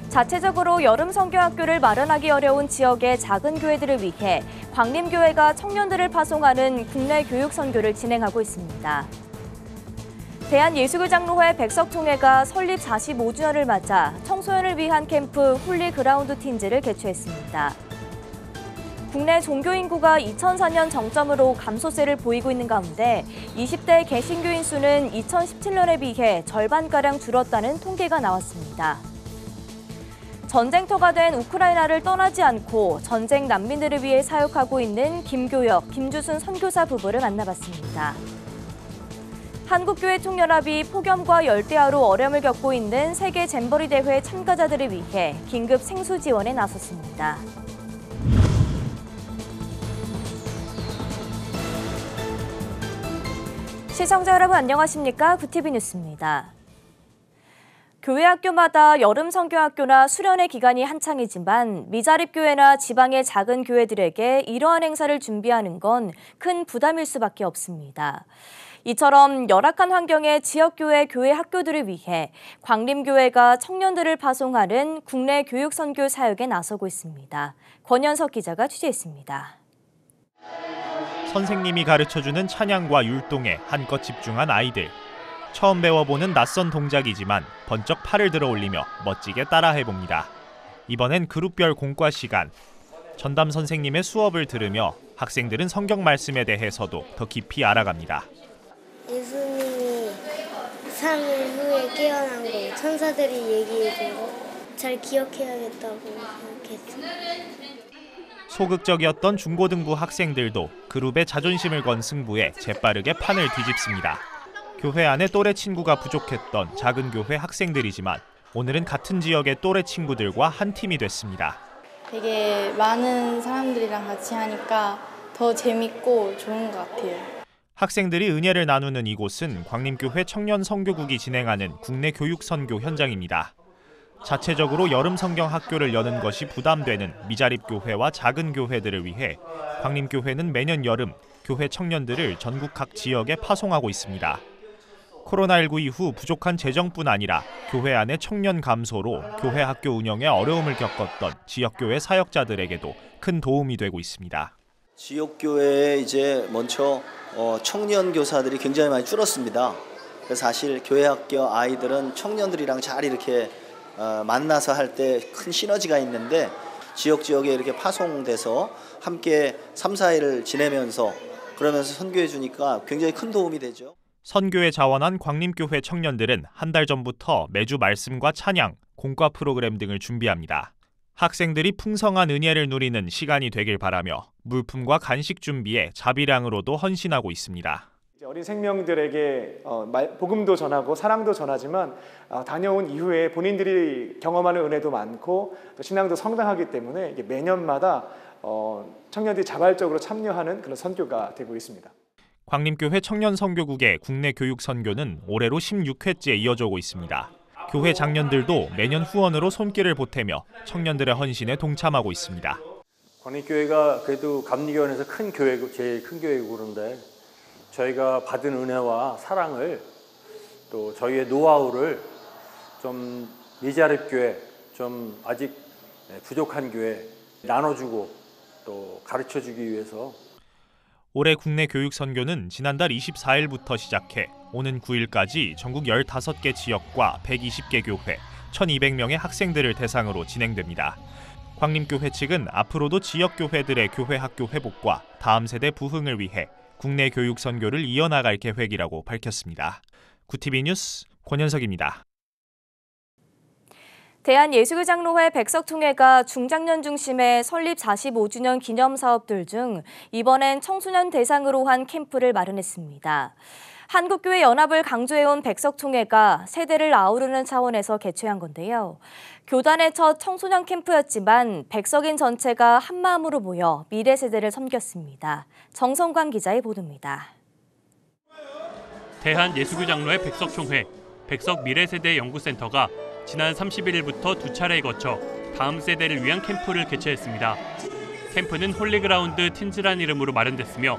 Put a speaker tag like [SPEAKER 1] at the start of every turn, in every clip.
[SPEAKER 1] 자체적으로 여름 성교학교를 마련하기 어려운 지역의 작은 교회들을 위해 광림교회가 청년들을 파송하는 국내 교육 선교를 진행하고 있습니다. 대한예수교장로회 백석총회가 설립 45주년을 맞아 청소년을 위한 캠프 홀리그라운드 틴즈를 개최했습니다. 국내 종교 인구가 2004년 정점으로 감소세를 보이고 있는 가운데 20대 개신교인 수는 2017년에 비해 절반가량 줄었다는 통계가 나왔습니다. 전쟁터가 된 우크라이나를 떠나지 않고 전쟁 난민들을 위해 사역하고 있는 김교혁, 김주순 선교사 부부를 만나봤습니다. 한국교회총연합이 폭염과 열대야로 어려움을 겪고 있는 세계 잼버리 대회 참가자들을 위해 긴급 생수 지원에 나섰습니다. 시청자 여러분 안녕하십니까? 구티비 뉴스입니다. 교회 학교마다 여름 성교학교나 수련회 기간이 한창이지만 미자립교회나 지방의 작은 교회들에게 이러한 행사를 준비하는 건 큰 부담일 수밖에 없습니다. 이처럼 열악한 환경의 지역교회 교회 학교들을 위해 광림교회가 청년들을 파송하는 국내 교육선교 사역에 나서고 있습니다. 권현석 기자가 취재했습니다.
[SPEAKER 2] 선생님이 가르쳐주는 찬양과 율동에 한껏 집중한 아이들. 처음 배워보는 낯선 동작이지만 번쩍 팔을 들어 올리며 멋지게 따라해봅니다. 이번엔 그룹별 공과 시간. 전담 선생님의 수업을 들으며 학생들은 성경 말씀에 대해서도 더 깊이 알아갑니다.
[SPEAKER 3] 예수님이 3일 후에 깨어난 거 천사들이 얘기해주고 잘 기억해야겠다고 생각했어요.
[SPEAKER 2] 소극적이었던 중고등부 학생들도 그룹의 자존심을 건 승부에 재빠르게 판을 뒤집습니다. 교회 안에 또래 친구가 부족했던 작은 교회 학생들이지만 오늘은 같은 지역의 또래 친구들과 한 팀이 됐습니다.
[SPEAKER 4] 되게 많은 사람들이랑 같이 하니까 더 재밌고 좋은 것 같아요.
[SPEAKER 2] 학생들이 은혜를 나누는 이곳은 광림교회 청년 선교국이 진행하는 국내 교육 선교 현장입니다. 자체적으로 여름 성경 학교를 여는 것이 부담되는 미자립 교회와 작은 교회들을 위해 광림교회는 매년 여름 교회 청년들을 전국 각 지역에 파송하고 있습니다. 코로나19 이후 부족한 재정뿐 아니라 교회 안의 청년 감소로 교회 학교 운영에 어려움을 겪었던 지역교회 사역자들에게도 큰 도움이 되고 있습니다.
[SPEAKER 5] 지역교회에 이제 먼저 청년 교사들이 굉장히 많이 줄었습니다. 그래서 사실 교회 학교 아이들은 청년들이랑 잘 이렇게 만나서 할 때 큰 시너지가 있는데 지역에 이렇게 파송돼서 함께 3, 4일을 지내면서 그러면서 선교해 주니까 굉장히 큰 도움이 되죠.
[SPEAKER 2] 선교에 자원한 광림교회 청년들은 한 달 전부터 매주 말씀과 찬양, 공과 프로그램 등을 준비합니다. 학생들이 풍성한 은혜를 누리는 시간이 되길 바라며 물품과 간식 준비에 자비량으로도 헌신하고 있습니다.
[SPEAKER 6] 어린 생명들에게 복음도 전하고 사랑도 전하지만 다녀온 이후에 본인들이 경험하는 은혜도 많고 또 신앙도 성장하기 때문에 매년마다 청년들이 자발적으로 참여하는 그런 선교가 되고 있습니다.
[SPEAKER 2] 광림교회 청년선교국의 국내 교육선교는 올해로 16회째 이어져오고 있습니다. 교회 장년들도 매년 후원으로 손길을 보태며 청년들의 헌신에 동참하고 있습니다.
[SPEAKER 7] 광림교회가 그래도 감리교원에서 큰 교회고 제일 큰 교회고 그런데 저희가 받은 은혜와 사랑을 또 저희의 노하우를 좀 미자립 교회, 좀 아직 부족한 교회 나눠주고 또 가르쳐주기 위해서
[SPEAKER 2] 올해 국내 교육선교는 지난달 24일부터 시작해 오는 9일까지 전국 15개 지역과 120개 교회, 1,200명의 학생들을 대상으로 진행됩니다. 광림교회 측은 앞으로도 지역교회들의 교회 학교 회복과 다음 세대 부흥을 위해 국내 교육 선교를 이어나갈 계획이라고 밝혔습니다. 구티비 뉴스 권현석입니다.
[SPEAKER 1] 대한예수교장로회 백석총회가 중장년 중심의 설립 45주년 기념 사업들 중 이번엔 청소년 대상으로 한 캠프를 마련했습니다. 한국교회 연합을 강조해온 백석총회가 세대를 아우르는 차원에서 개최한 건데요. 교단의 첫 청소년 캠프였지만 백석인 전체가 한마음으로 모여 미래 세대를 섬겼습니다. 정성관 기자의 보도입니다.
[SPEAKER 8] 대한예수교장로회 백석총회, 백석미래세대연구센터가 지난 31일부터 두 차례에 거쳐 다음 세대를 위한 캠프를 개최했습니다. 캠프는 홀리그라운드 틴즈란 이름으로 마련됐으며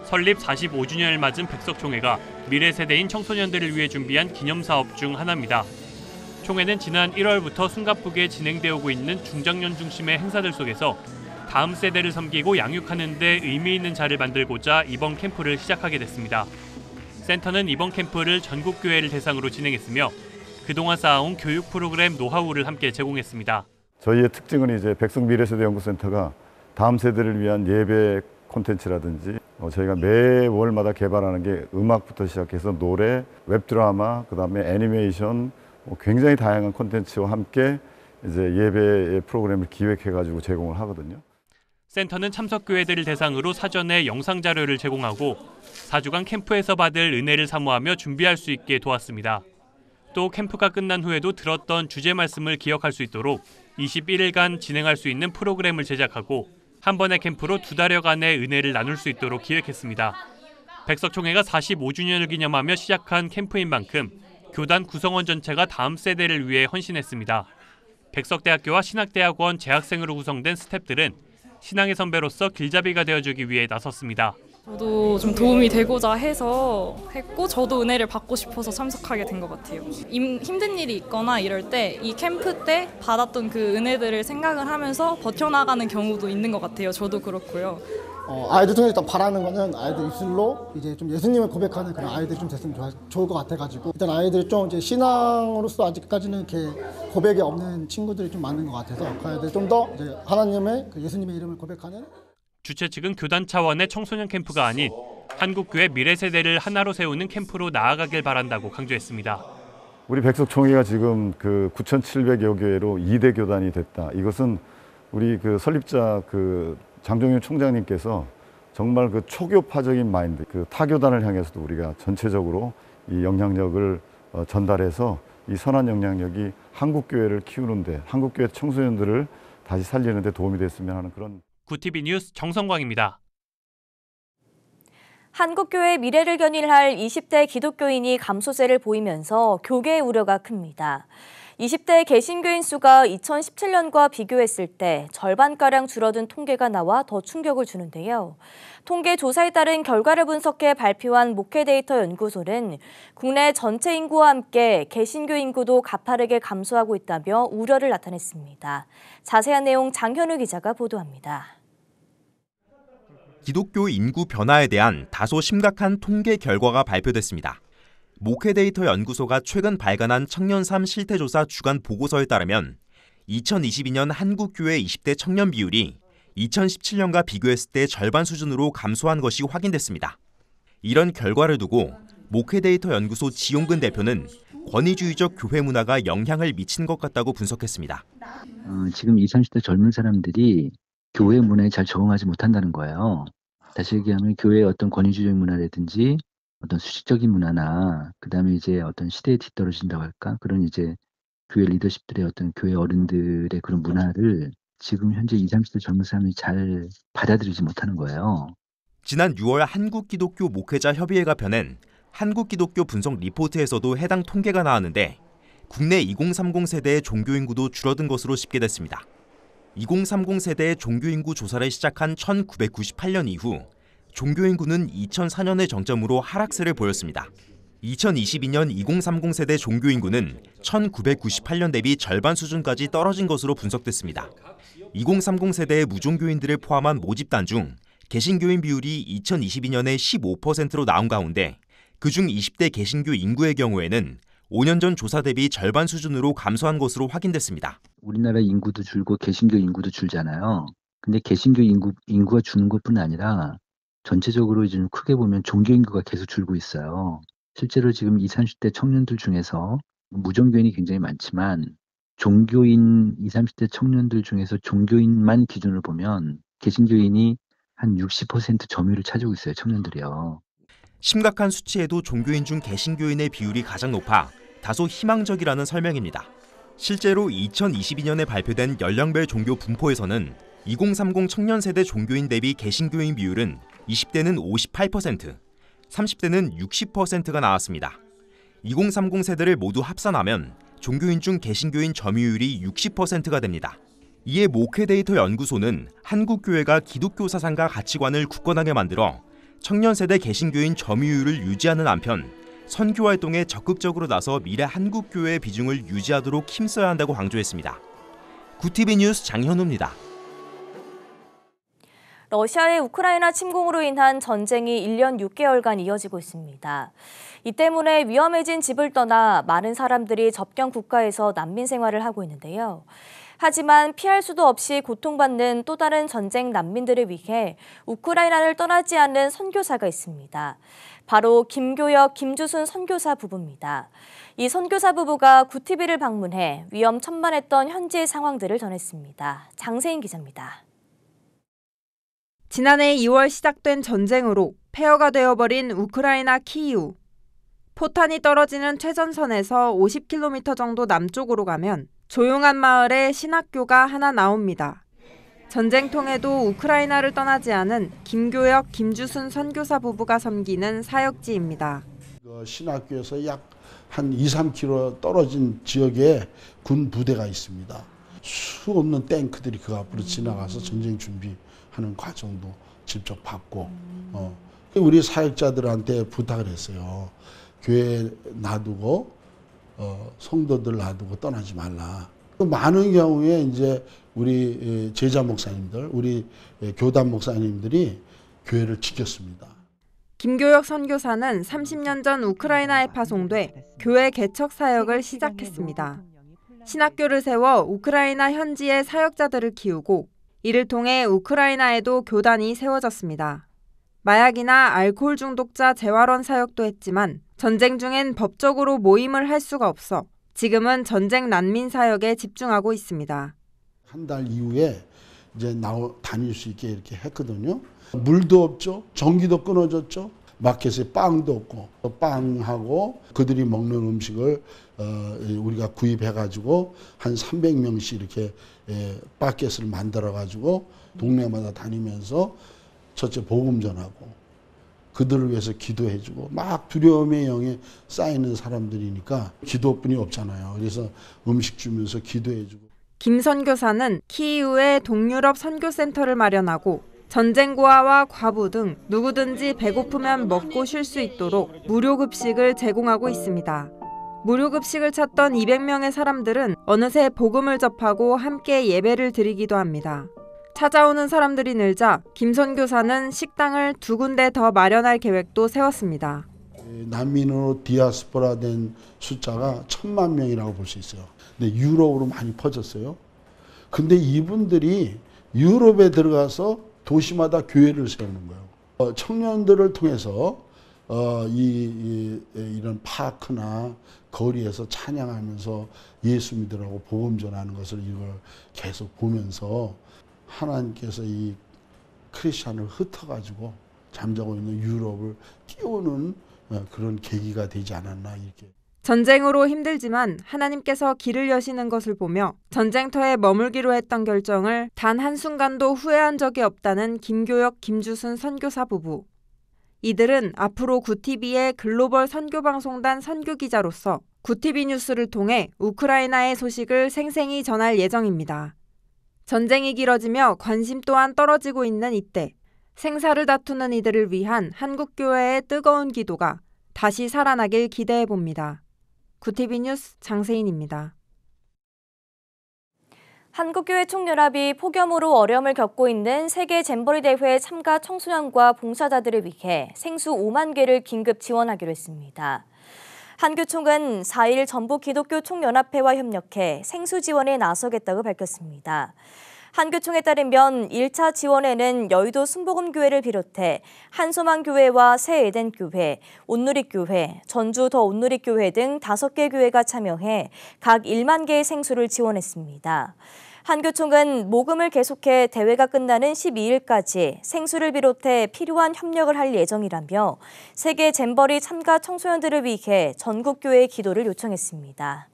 [SPEAKER 8] 설립 45주년을 맞은 백석총회가 미래 세대인 청소년들을 위해 준비한 기념사업 중 하나입니다. 총회는 지난 1월부터 숨가쁘게 진행되어 오고 있는 중장년 중심의 행사들 속에서 다음 세대를 섬기고 양육하는 데 의미 있는 자를 만들고자 이번 캠프를 시작하게 됐습니다. 센터는 이번 캠프를 전국 교회를 대상으로 진행했으며 그동안 쌓아온 교육 프로그램 노하우를 함께 제공했습니다.
[SPEAKER 9] 저희의 특징은 이제 백석미래세대연구센터가 다음 세대를 위한 예배 콘텐츠라든지 저희가 매월마다 개발하는 게 음악부터 시작해서 노래, 웹드라마, 그다음에 애니메이션 굉장히 다양한 콘텐츠와 함께 이제 예배의 프로그램을 기획해가지고 제공을 하거든요.
[SPEAKER 8] 센터는 참석 교회들을 대상으로 사전에 영상 자료를 제공하고 4주간 캠프에서 받을 은혜를 사모하며 준비할 수 있게 도왔습니다. 또 캠프가 끝난 후에도 들었던 주제 말씀을 기억할 수 있도록 21일간 진행할 수 있는 프로그램을 제작하고 한 번의 캠프로 2달여간의 은혜를 나눌 수 있도록 기획했습니다. 백석총회가 45주년을 기념하며 시작한 캠프인 만큼 교단 구성원 전체가 다음 세대를 위해 헌신했습니다. 백석대학교와 신학대학원 재학생으로 구성된 스태프들은 신앙의 선배로서 길잡이가 되어주기 위해 나섰습니다.
[SPEAKER 10] 저도 좀 도움이 되고자 해서 했고 저도 은혜를 받고 싶어서 참석하게 된 것 같아요. 힘든 일이 있거나 이럴 때 이 캠프 때 받았던 그 은혜들을 생각을 하면서 버텨나가는 경우도 있는 것 같아요. 저도 그렇고요.
[SPEAKER 11] 아이들 중에 일단 바라는 거는 아이들 입술로 이제 좀 예수님을 고백하는 그런 아이들이 좀 됐으면 좋을 것 같아가지고 일단 아이들이 좀 이제 신앙으로서 아직까지는 이렇게 고백이 없는 친구들이 좀 많은 것 같아서 그 아이들 좀 더 이제 하나님의 그 예수님의 이름을 고백하는.
[SPEAKER 8] 주최 측은 교단 차원의 청소년 캠프가 아닌 한국교회 미래 세대를 하나로 세우는 캠프로 나아가길 바란다고 강조했습니다.
[SPEAKER 9] 우리 백석총회가 지금 그 9,700여 교회로 2대 교단이 됐다. 이것은 우리 그 설립자 그 장종윤 총장님께서 정말 그 초교파적인 마인드, 그 타교단을 향해서도 우리가 전체적으로 이 영향력을 전달해서 이 선한 영향력이 한국교회를 키우는데, 한국교회 청소년들을 다시 살리는 데 도움이 됐으면 하는 그런.
[SPEAKER 8] 구티비 뉴스 정성광입니다.
[SPEAKER 1] 한국교회의 미래를 견인할 20대 기독교인이 감소세를 보이면서 교계의 우려가 큽니다. 20대 개신교인 수가 2017년과 비교했을 때 절반가량 줄어든 통계가 나와 더 충격을 주는데요. 통계 조사에 따른 결과를 분석해 발표한 목회데이터 연구소는 국내 전체 인구와 함께 개신교 인구도 가파르게 감소하고 있다며 우려를 나타냈습니다. 자세한 내용 장현우 기자가 보도합니다.
[SPEAKER 12] 기독교 인구 변화에 대한 다소 심각한 통계 결과가 발표됐습니다. 목회데이터 연구소가 최근 발간한 청년 삶 실태조사 주간 보고서에 따르면 2022년 한국교회 20대 청년 비율이 2017년과 비교했을 때 절반 수준으로 감소한 것이 확인됐습니다. 이런 결과를 두고 목회데이터 연구소 지용근 대표는 권위주의적 교회 문화가 영향을 미친 것 같다고 분석했습니다.
[SPEAKER 13] 지금 20, 30대 젊은 사람들이 교회 문화에 잘 적응하지 못한다는 거예요. 다시 얘기하면 교회의 어떤 권위주의적 문화라든지 어떤 수식적인 문화나 그다음에 이제 어떤 시대에 뒤떨어진다고 할까? 그런 이제 교회 리더십들의 어떤 교회 어른들의 그런 문화를 지금 현재 20, 30대 젊은 사람이 잘 받아들이지 못하는 거예요.
[SPEAKER 12] 지난 6월 한국기독교 목회자 협의회가 펴낸 한국기독교 분석 리포트에서도 해당 통계가 나왔는데 국내 2030 세대의 종교인구도 줄어든 것으로 집계됐습니다. 2030 세대의 종교인구 조사를 시작한 1998년 이후 종교인구는 2004년의 정점으로 하락세를 보였습니다. 2022년 2030 세대 종교인구는 1998년 대비 절반 수준까지 떨어진 것으로 분석됐습니다. 2030 세대의 무종교인들을 포함한 모집단 중 개신교인 비율이 2022년에 15%로 나온 가운데 그중 20대 개신교 인구의 경우에는 5년 전 조사 대비 절반 수준으로 감소한 것으로 확인됐습니다.
[SPEAKER 13] 우리나라 인구도 줄고 개신교 인구도 줄잖아요. 근데 개신교 인구가 주는 것뿐 아니라 전체적으로 좀 크게 보면 종교 인구가 계속 줄고 있어요. 실제로 지금 20, 30대 청년들 중에서 무종교인이 굉장히 많지만 종교인 20, 30대 청년들 중에서 종교인만 기준으로 보면 개신교인이 한 60% 점유율을 차지하고 있어요. 청년들이요.
[SPEAKER 12] 심각한 수치에도 종교인 중 개신교인의 비율이 가장 높아 다소 희망적이라는 설명입니다. 실제로 2022년에 발표된 연령별 종교 분포에서는 2030 청년 세대 종교인 대비 개신교인 비율은 20대는 58%, 30대는 60%가 나왔습니다. 2030 세대를 모두 합산하면 종교인 중 개신교인 점유율이 60%가 됩니다. 이에 목회데이터 연구소는 한국교회가 기독교 사상과 가치관을 굳건하게 만들어 청년 세대 개신교인 점유율을 유지하는 한편 선교 활동에 적극적으로 나서 미래 한국교회의 비중을 유지하도록 힘써야 한다고 강조했습니다. 구티비 뉴스 장현우입니다.
[SPEAKER 1] 러시아의 우크라이나 침공으로 인한 전쟁이 1년 6개월간 이어지고 있습니다. 이 때문에 위험해진 집을 떠나 많은 사람들이 접경 국가에서 난민 생활을 하고 있는데요. 하지만 피할 수도 없이 고통받는 또 다른 전쟁 난민들을 위해 우크라이나를 떠나지 않는 선교사가 있습니다. 바로 김교혁, 김주순 선교사 부부입니다. 이 선교사 부부가 구티비를 방문해 위험천만했던 현지의 상황들을 전했습니다. 장세인 기자입니다.
[SPEAKER 14] 지난해 2월 시작된 전쟁으로 폐허가 되어버린 우크라이나 키이우. 포탄이 떨어지는 최전선에서 50km 정도 남쪽으로 가면 조용한 마을에 신학교가 하나 나옵니다. 전쟁통에도 우크라이나를 떠나지 않은 김교혁, 김주순 선교사 부부가 섬기는 사역지입니다.
[SPEAKER 15] 신학교에서 약 한 2-3km 떨어진 지역에 군 부대가 있습니다. 수 없는 탱크들이 그 앞으로 지나가서 전쟁 준비하는 과정도 직접 봤고 우리 사역자들한테 부탁을 했어요. 교회 놔두고 성도들 놔두고 떠나지 말라. 많은 경우에 이제 우리 제자 목사님들, 우리 교단 목사님들이 교회를 지켰습니다.
[SPEAKER 14] 김교혁 선교사는 30년 전 우크라이나에 파송돼 교회 개척 사역을 시작했습니다. 신학교를 세워 우크라이나 현지의 사역자들을 키우고 이를 통해 우크라이나에도 교단이 세워졌습니다. 마약이나 알코올 중독자 재활원 사역도 했지만 전쟁 중엔 법적으로 모임을 할 수가 없어 지금은 전쟁 난민 사역에 집중하고 있습니다.
[SPEAKER 15] 한 달 이후에 이제 다닐 수 있게 이렇게 했거든요. 물도 없죠. 전기도 끊어졌죠. 마켓에 빵도 없고 빵하고 그들이 먹는 음식을 우리가 구입해가지고 한 300명씩 이렇게 바켓을 만들어가지고 동네마다 다니면서 첫째 복음 전하고 그들을 위해서 기도해주고 막 두려움의 영에 쌓이는 사람들이니까 기도뿐이 없잖아요. 그래서 음식 주면서 기도해주고.
[SPEAKER 14] 김 선교사는 키이우에 동유럽 선교센터를 마련하고 전쟁고아와 과부 등 누구든지 배고프면 먹고 쉴 수 있도록 무료급식을 제공하고 있습니다. 무료급식을 찾던 200명의 사람들은 어느새 복음을 접하고 함께 예배를 드리기도 합니다. 찾아오는 사람들이 늘자 김 선교사는 식당을 2군데 더 마련할 계획도 세웠습니다.
[SPEAKER 15] 난민으로 디아스포라 된 숫자가 1000만 명이라고 볼 수 있어요. 근데 유럽으로 많이 퍼졌어요. 근데 이분들이 유럽에 들어가서 도시마다 교회를 세우는 거예요. 청년들을 통해서 이런 파크나 거리에서 찬양하면서 예수 믿으라고 복음 전하는 것을 이걸 계속 보면서 하나님께서 이 크리스찬을 흩어가지고 잠자고 있는 유럽을 깨우는 그런 계기가 되지 않았나 이렇게.
[SPEAKER 14] 전쟁으로 힘들지만 하나님께서 길을 여시는 것을 보며 전쟁터에 머물기로 했던 결정을 단 한순간도 후회한 적이 없다는 김교혁, 김주순 선교사 부부. 이들은 앞으로 구티비의 글로벌 선교방송단 선교기자로서 구티비 뉴스를 통해 우크라이나의 소식을 생생히 전할 예정입니다. 전쟁이 길어지며 관심 또한 떨어지고 있는 이때 생사를 다투는 이들을 위한 한국교회의 뜨거운 기도가 다시 살아나길 기대해봅니다. 구티비 뉴스 장세인입니다.
[SPEAKER 1] 한국교회 총연합이 폭염으로 어려움을 겪고 있는 세계 잼버리 대회 참가 청소년과 봉사자들을 위해 생수 5만 개를 긴급 지원하기로 했습니다. 한교총은 4일 전북기독교 총연합회와 협력해 생수 지원에 나서겠다고 밝혔습니다. 한교총에 따르면 1차 지원에는 여의도 순복음교회를 비롯해 한소망교회와 새에덴교회, 온누리교회, 전주 더 온누리교회 등 5개 교회가 참여해 각 1만 개의 생수를 지원했습니다. 한교총은 모금을 계속해 대회가 끝나는 12일까지 생수를 비롯해 필요한 협력을 할 예정이라며 세계 잼버리 참가 청소년들을 위해 전국교회의 기도를 요청했습니다.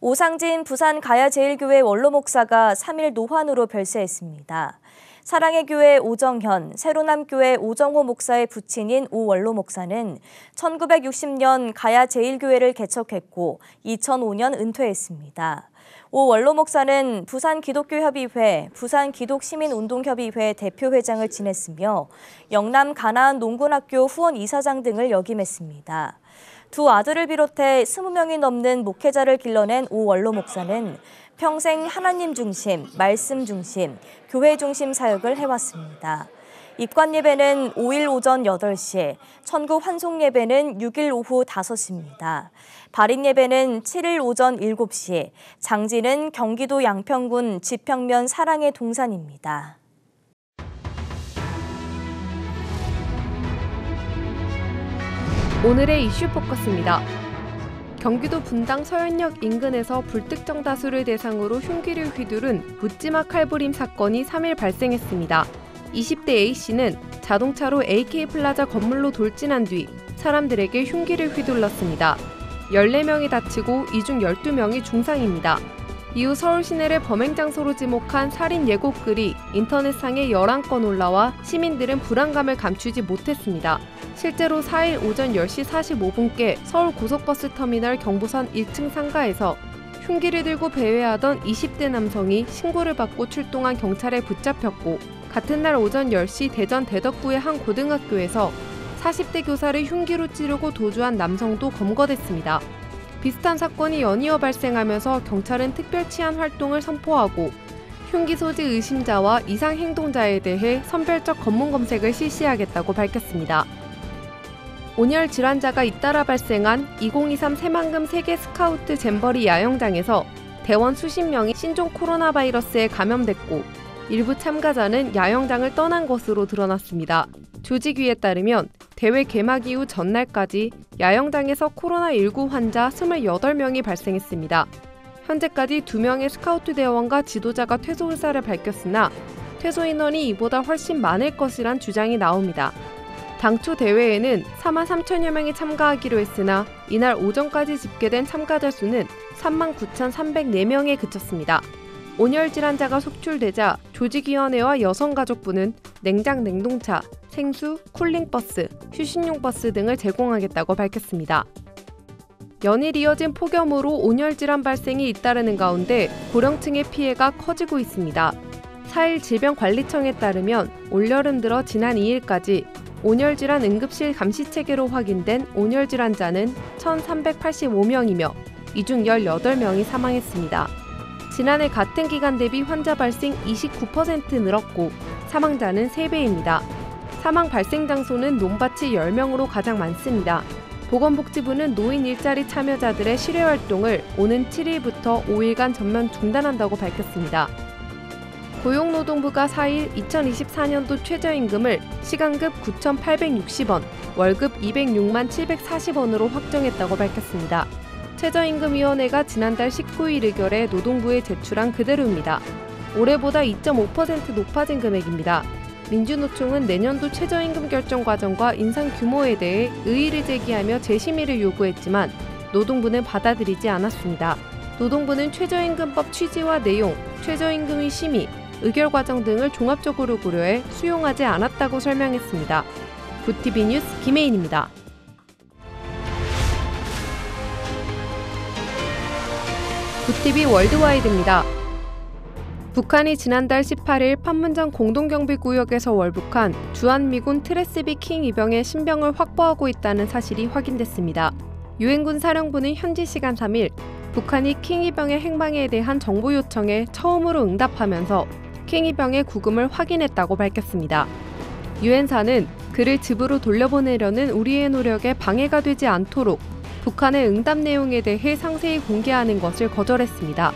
[SPEAKER 1] 오상진 부산 가야제일교회 원로 목사가 3일 노환으로 별세했습니다. 사랑의 교회 오정현, 새로남교회 오정호 목사의 부친인 오원로 목사는 1960년 가야 제1교회를 개척했고 2005년 은퇴했습니다. 오원로 목사는 부산기독교협의회, 부산기독시민운동협의회 대표회장을 지냈으며 영남 가나안 농군학교 후원 이사장 등을 역임했습니다. 두 아들을 비롯해 20명이 넘는 목회자를 길러낸 오원로 목사는 평생 하나님 중심, 말씀 중심, 교회 중심 사역을 해왔습니다. 입관 예배는 5일 오전 8시, 천국 환송 예배는 6일 오후 5시입니다. 발인 예배는 7일 오전 7시, 장지는 경기도 양평군 지평면 사랑의 동산입니다.
[SPEAKER 16] 오늘의 이슈 포커스입니다. 경기도 분당 서현역 인근에서 불특정 다수를 대상으로 흉기를 휘두른 묻지마 칼부림 사건이 3일 발생했습니다. 20대 A씨는 자동차로 AK플라자 건물로 돌진한 뒤 사람들에게 흉기를 휘둘렀습니다. 14명이 다치고 이 중 12명이 중상입니다. 이후 서울 시내를 범행 장소로 지목한 살인 예고글이 인터넷상에 11건 올라와 시민들은 불안감을 감추지 못했습니다. 실제로 4일 오전 10시 45분께 서울 고속버스 터미널 경부선 1층 상가에서 흉기를 들고 배회하던 20대 남성이 신고를 받고 출동한 경찰에 붙잡혔고, 같은 날 오전 10시 대전 대덕구의 한 고등학교에서 40대 교사를 흉기로 찌르고 도주한 남성도 검거됐습니다. 비슷한 사건이 연이어 발생하면서 경찰은 특별 치안 활동을 선포하고 흉기 소지 의심자와 이상 행동자에 대해 선별적 검문 검색을 실시하겠다고 밝혔습니다. 온열 질환자가 잇따라 발생한 2023 새만금 세계 스카우트 잼버리 야영장에서 대원 수십 명이 신종 코로나 바이러스에 감염됐고 일부 참가자는 야영장을 떠난 것으로 드러났습니다. 조직위에 따르면 대회 개막 이후 전날까지 야영장에서 코로나19 환자 28명이 발생했습니다. 현재까지 2명의 스카우트 대원과 지도자가 퇴소 의사를 밝혔으나 퇴소 인원이 이보다 훨씬 많을 것이란 주장이 나옵니다. 당초 대회에는 4만 3천여 명이 참가하기로 했으나 이날 오전까지 집계된 참가자 수는 39,304명에 그쳤습니다. 온열 질환자가 속출되자 조직위원회와 여성가족부는 냉장 냉동차, 생수, 쿨링버스, 휴식용 버스 등을 제공하겠다고 밝혔습니다. 연일 이어진 폭염으로 온열 질환 발생이 잇따르는 가운데 고령층의 피해가 커지고 있습니다. 4일 질병관리청에 따르면 올여름 들어 지난 2일까지 온열질환 응급실 감시체계로 확인된 온열질환자는 1,385명이며 이 중 18명이 사망했습니다. 지난해 같은 기간 대비 환자 발생 29% 늘었고 사망자는 3배입니다. 사망 발생 장소는 논밭이 10명으로 가장 많습니다. 보건복지부는 노인 일자리 참여자들의 실외활동을 오는 7일부터 5일간 전면 중단한다고 밝혔습니다. 고용노동부가 4일 2024년도 최저임금을 시간급 9,860원, 월급 206만 740원으로 확정했다고 밝혔습니다. 최저임금위원회가 지난달 19일 의결에 노동부에 제출한 그대로입니다. 올해보다 2.5% 높아진 금액입니다. 민주노총은 내년도 최저임금 결정 과정과 인상 규모에 대해 의의를 제기하며 재심의를 요구했지만 노동부는 받아들이지 않았습니다. 노동부는 최저임금법 취지와 내용, 최저임금의 심의, 의결 과정 등을 종합적으로 고려해 수용하지 않았다고 설명했습니다. 굿TV 뉴스 김혜인입니다. 굿TV 월드와이드입니다. 북한이 지난달 18일 판문점 공동경비구역에서 월북한 주한미군 트레스비 킹 이병의 신병을 확보하고 있다는 사실이 확인됐습니다. 유엔군 사령부는 현지 시간 3일 북한이 킹 이병의 행방에 대한 정보 요청에 처음으로 응답하면서 킹 이병의 구금을 확인했다고 밝혔습니다. 유엔사는 그를 집으로 돌려보내려는 우리의 노력에 방해가 되지 않도록 북한의 응답 내용에 대해 상세히 공개하는 것을 거절했습니다.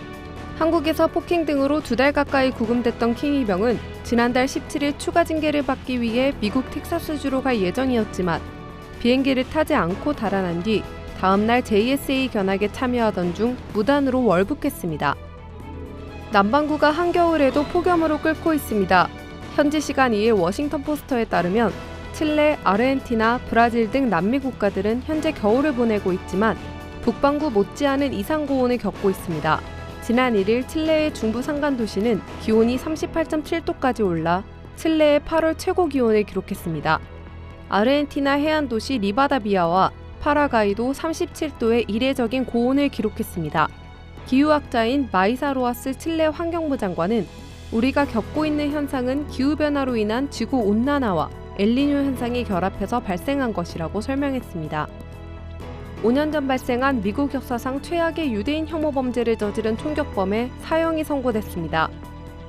[SPEAKER 16] 한국에서 폭행 등으로 2달 가까이 구금됐던 킹 이병은 지난달 17일 추가 징계를 받기 위해 미국 텍사스주로 갈 예정이었지만 비행기를 타지 않고 달아난 뒤 다음날 JSA 견학에 참여하던 중 무단으로 월북했습니다. 남반구가 한겨울에도 폭염으로 끓고 있습니다. 현지 시간 2일 워싱턴 포스터에 따르면 칠레, 아르헨티나, 브라질 등 남미 국가들은 현재 겨울을 보내고 있지만 북반구 못지않은 이상고온을 겪고 있습니다. 지난 1일 칠레의 중부 산간 도시는 기온이 38.7도까지 올라 칠레의 8월 최고 기온을 기록했습니다. 아르헨티나 해안 도시 리바다비아와 파라과이도 37도의 이례적인 고온을 기록했습니다. 기후학자인 마이사 로아스 칠레 환경부 장관은 우리가 겪고 있는 현상은 기후변화로 인한 지구온난화와 엘니뇨 현상이 결합해서 발생한 것이라고 설명했습니다. 5년 전 발생한 미국 역사상 최악의 유대인 혐오 범죄를 저지른 총격범에 사형이 선고됐습니다.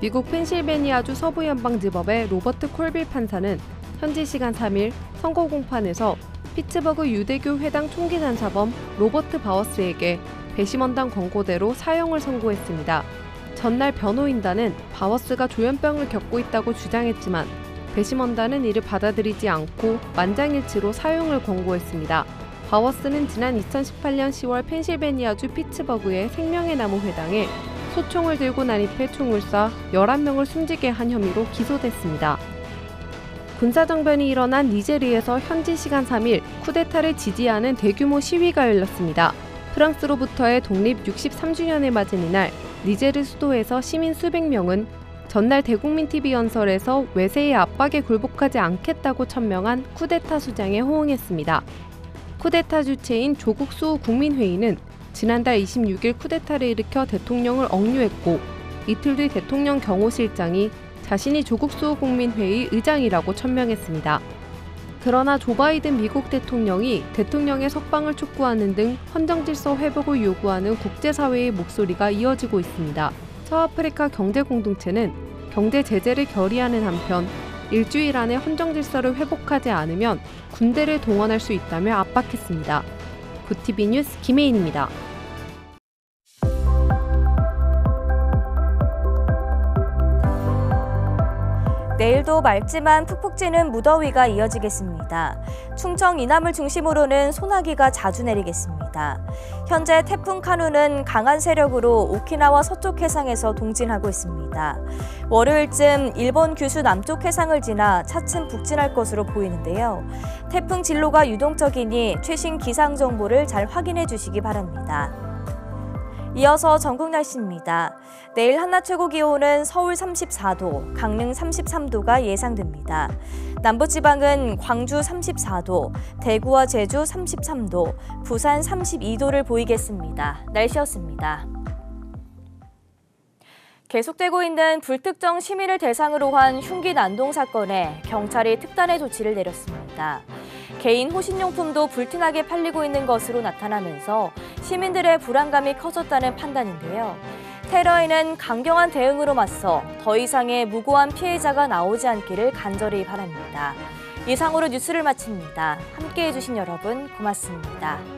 [SPEAKER 16] 미국 펜실베니아주 서부연방지법의 로버트 콜빌 판사는 현지 시간 3일 선고 공판에서 피츠버그 유대교 회당 총기 난사범 로버트 바워스에게 배심원단 권고대로 사형을 선고했습니다. 전날 변호인단은 바워스가 조현병을 겪고 있다고 주장했지만 배심원단은 이를 받아들이지 않고 만장일치로 사형을 권고했습니다. 바워스는 지난 2018년 10월 펜실베니아주 피츠버그의 생명의 나무 회당에 소총을 들고 난입해 총을 쏴 11명을 숨지게 한 혐의로 기소됐습니다. 군사정변이 일어난 니제르에서 현지 시간 3일 쿠데타를 지지하는 대규모 시위가 열렸습니다. 프랑스로부터의 독립 63주년을 맞은 이날 니제르 수도에서 시민 수백 명은 전날 대국민 TV 연설에서 외세의 압박에 굴복하지 않겠다고 천명한 쿠데타 수장에 호응했습니다. 쿠데타 주체인 조국 수호 국민회의는 지난달 26일 쿠데타를 일으켜 대통령을 억류했고 이틀 뒤 대통령 경호실장이 자신이 조국 수호 국민회의 의장이라고 천명했습니다. 그러나 조 바이든 미국 대통령이 대통령의 석방을 촉구하는 등 헌정질서 회복을 요구하는 국제사회의 목소리가 이어지고 있습니다. 서아프리카 경제공동체는 경제 제재를 결의하는 한편 일주일 안에 헌정질서를 회복하지 않으면 군대를 동원할 수 있다며 압박했습니다. 구티비 뉴스 김혜인입니다.
[SPEAKER 1] 내일도 맑지만 푹푹 찌는 무더위가 이어지겠습니다. 충청 이남을 중심으로는 소나기가 자주 내리겠습니다. 현재 태풍 카누는 강한 세력으로 오키나와 서쪽 해상에서 동진하고 있습니다. 월요일쯤 일본 규슈 남쪽 해상을 지나 차츰 북진할 것으로 보이는데요. 태풍 진로가 유동적이니 최신 기상 정보를 잘 확인해 주시기 바랍니다. 이어서 전국 날씨입니다. 내일 한낮 최고 기온은 서울 34도, 강릉 33도가 예상됩니다. 남부지방은 광주 34도, 대구와 제주 33도, 부산 32도를 보이겠습니다. 날씨였습니다. 계속되고 있는 불특정 시민을 대상으로 한 흉기 난동 사건에 경찰이 특단의 조치를 내렸습니다. 개인 호신용품도 불티나게 팔리고 있는 것으로 나타나면서 시민들의 불안감이 커졌다는 판단인데요. 테러에는 강경한 대응으로 맞서 더 이상의 무고한 피해자가 나오지 않기를 간절히 바랍니다. 이상으로 뉴스를 마칩니다. 함께해 주신 여러분 고맙습니다.